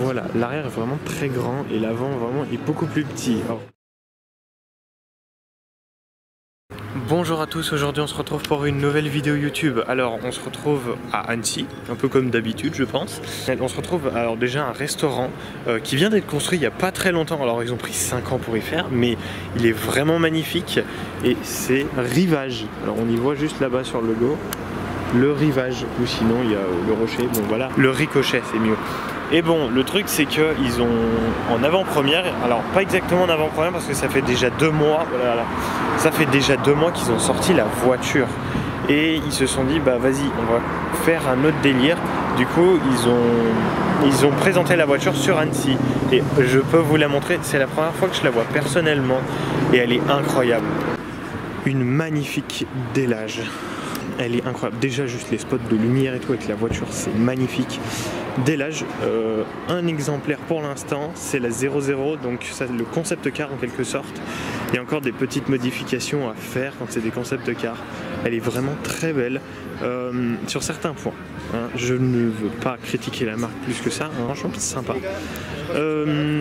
Voilà, l'arrière est vraiment très grand et l'avant vraiment est beaucoup plus petit. Oh. Bonjour à tous, aujourd'hui on se retrouve pour une nouvelle vidéo YouTube. Alors on se retrouve à Annecy, un peu comme d'habitude je pense. On se retrouve alors déjà à un restaurant qui vient d'être construit il n'y a pas très longtemps. Alors ils ont pris 5 ans pour y faire, mais il est vraiment magnifique et c'est Rivage. Alors on y voit juste là-bas sur le logo, le Rivage, ou sinon il y a le Rocher, bon voilà, le Ricochet c'est mieux. Et bon, le truc c'est qu'ils ont en avant-première, alors pas exactement en avant-première parce que ça fait déjà 2 mois, voilà, ça fait déjà 2 mois qu'ils ont sorti la voiture. Et ils se sont dit, bah vas-y, on va faire un autre délire. Du coup, ils ont présenté la voiture sur Annecy. Et je peux vous la montrer, c'est la première fois que je la vois personnellement. Et elle est incroyable. Une magnifique délage. Elle est incroyable. Déjà juste les spots de lumière et tout avec la voiture, c'est magnifique. Délage, un exemplaire pour l'instant, c'est la 00, donc ça, le concept car en quelque sorte. Il y a encore des petites modifications à faire quand c'est des concept cars. Elle est vraiment très belle sur certains points. Hein. Je ne veux pas critiquer la marque plus que ça, hein. Franchement c'est sympa.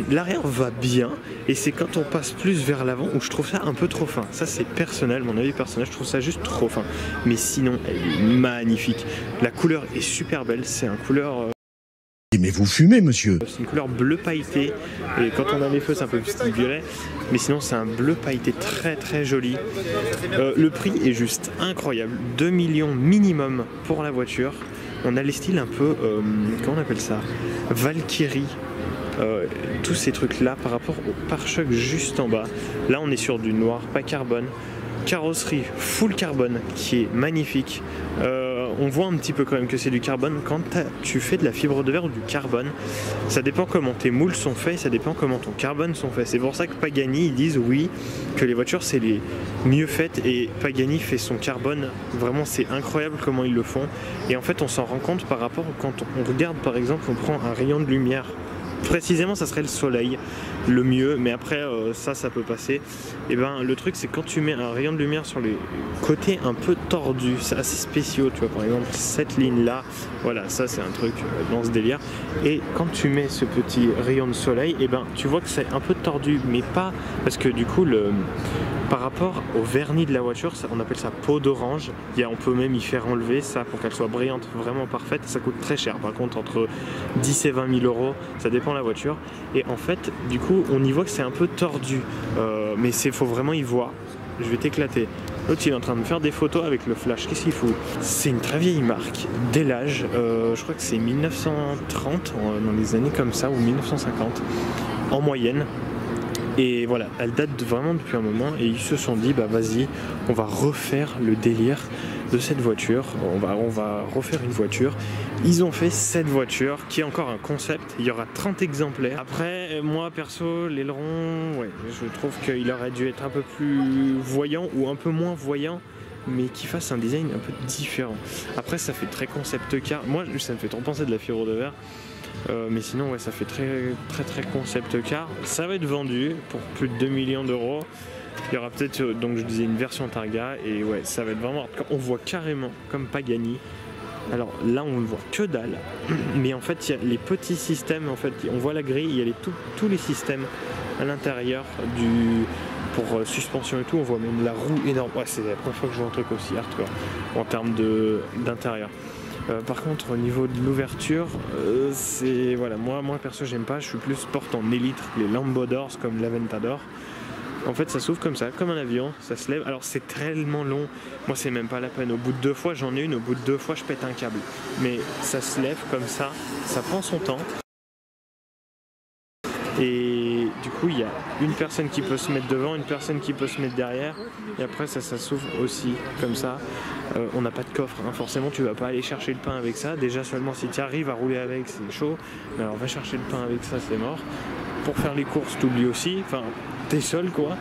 L'arrière va bien et c'est quand on passe plus vers l'avant où je trouve ça un peu trop fin. Ça c'est personnel, mon avis personnel, je trouve ça juste trop fin. Mais sinon elle est magnifique. La couleur est super belle, c'est un couleur... Mais vous fumez, monsieur. C'est une couleur bleu pailleté et quand on a les feux c'est un peu plus violet, mais sinon c'est un bleu pailleté très très joli. Le prix est juste incroyable, 2 millions minimum pour la voiture. On a les styles un peu, comment on appelle ça, Valkyrie. Tous ces trucs là par rapport au pare-choc juste en bas. Là on est sur du noir, pas carbone. Carrosserie full carbone qui est magnifique. On voit un petit peu quand même que c'est du carbone quand tu fais de la fibre de verre ou du carbone. Ça dépend comment tes moules sont faits, ça dépend comment ton carbone sont faits. C'est pour ça que Pagani ils disent oui que les voitures c'est les mieux faites et Pagani fait son carbone. Vraiment c'est incroyable comment ils le font. Et en fait on s'en rend compte par rapport quand on regarde par exemple, on prend un rayon de lumière. Précisément ça serait le soleil le mieux, mais après ça peut passer. Et ben le truc c'est quand tu mets un rayon de lumière sur les côtés un peu tordus, c'est assez spéciaux, tu vois, par exemple cette ligne là, voilà, ça c'est un truc dans ce délire. Et quand tu mets ce petit rayon de soleil, et ben tu vois que c'est un peu tordu, mais pas parce que du coup par rapport au vernis de la voiture, on appelle ça peau d'orange. On peut même y faire enlever ça pour qu'elle soit brillante, vraiment parfaite. Ça coûte très cher par contre, entre 10 et 20 000 euros, ça dépend de la voiture. Et en fait, du coup, on y voit que c'est un peu tordu. Mais faut vraiment y voir. Je vais t'éclater. L'autre il est en train de faire des photos avec le flash, qu'est-ce qu'il fout? C'est une très vieille marque, Délage, je crois que c'est 1930, dans les années comme ça, ou 1950, en moyenne. Et voilà, elle date vraiment depuis un moment et ils se sont dit bah vas-y, on va refaire le délire de cette voiture, on va refaire une voiture. Ils ont fait cette voiture qui est encore un concept, il y aura 30 exemplaires. Après moi perso, l'aileron, ouais, je trouve qu'il aurait dû être un peu plus voyant ou un peu moins voyant, mais qui fasse un design un peu différent. Après ça fait très concept car, moi ça me fait trop penser de la fibre de verre. Mais sinon ouais, ça fait très concept car. Ça va être vendu pour plus de 2 millions d'euros. Il y aura peut-être, donc je disais, une version Targa et ouais, ça va être vraiment, on voit carrément comme Pagani. Alors là on ne voit que dalle, mais en fait il y a les petits systèmes, en fait on voit la grille, il y a tous les systèmes à l'intérieur pour suspension et tout, on voit même la roue énorme. Ouais, c'est la première fois que je vois un truc aussi hardcore en termes d'intérieur. Par contre au niveau de l'ouverture, c'est voilà, moi perso j'aime pas, je suis plus porte en élytre, les Lambodors comme l'Aventador. En fait ça s'ouvre comme ça, comme un avion, ça se lève. Alors c'est tellement long, moi c'est même pas la peine. Au bout de 2 fois j'en ai une, au bout de 2 fois je pète un câble. Mais ça se lève comme ça prend son temps. Et du coup il y a une personne qui peut se mettre devant, une personne qui peut se mettre derrière. Et après ça s'ouvre aussi comme ça. On n'a pas de coffre, hein. Forcément tu vas pas aller chercher le pain avec ça. Déjà seulement si tu arrives à rouler avec c'est chaud. Mais alors va chercher le pain avec ça, c'est mort. Pour faire les courses t'oublies aussi, enfin t'es seul quoi.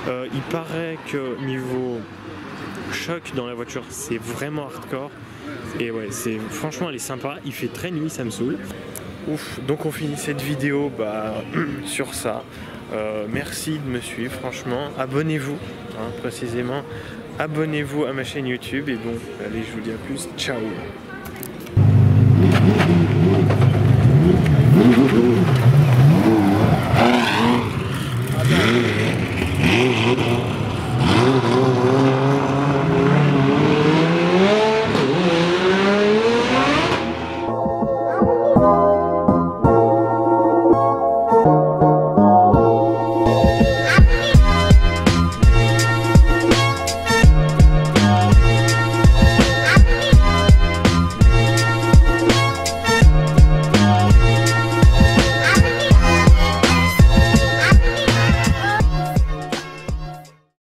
Il paraît que niveau choc dans la voiture c'est vraiment hardcore. Et ouais, franchement elle est sympa, il fait très nuit, ça me saoule. Ouf, donc on finit cette vidéo sur ça. Merci de me suivre, franchement. Abonnez-vous, hein, précisément. abonnez-vous à ma chaîne YouTube et bon, allez, je vous dis à plus, ciao.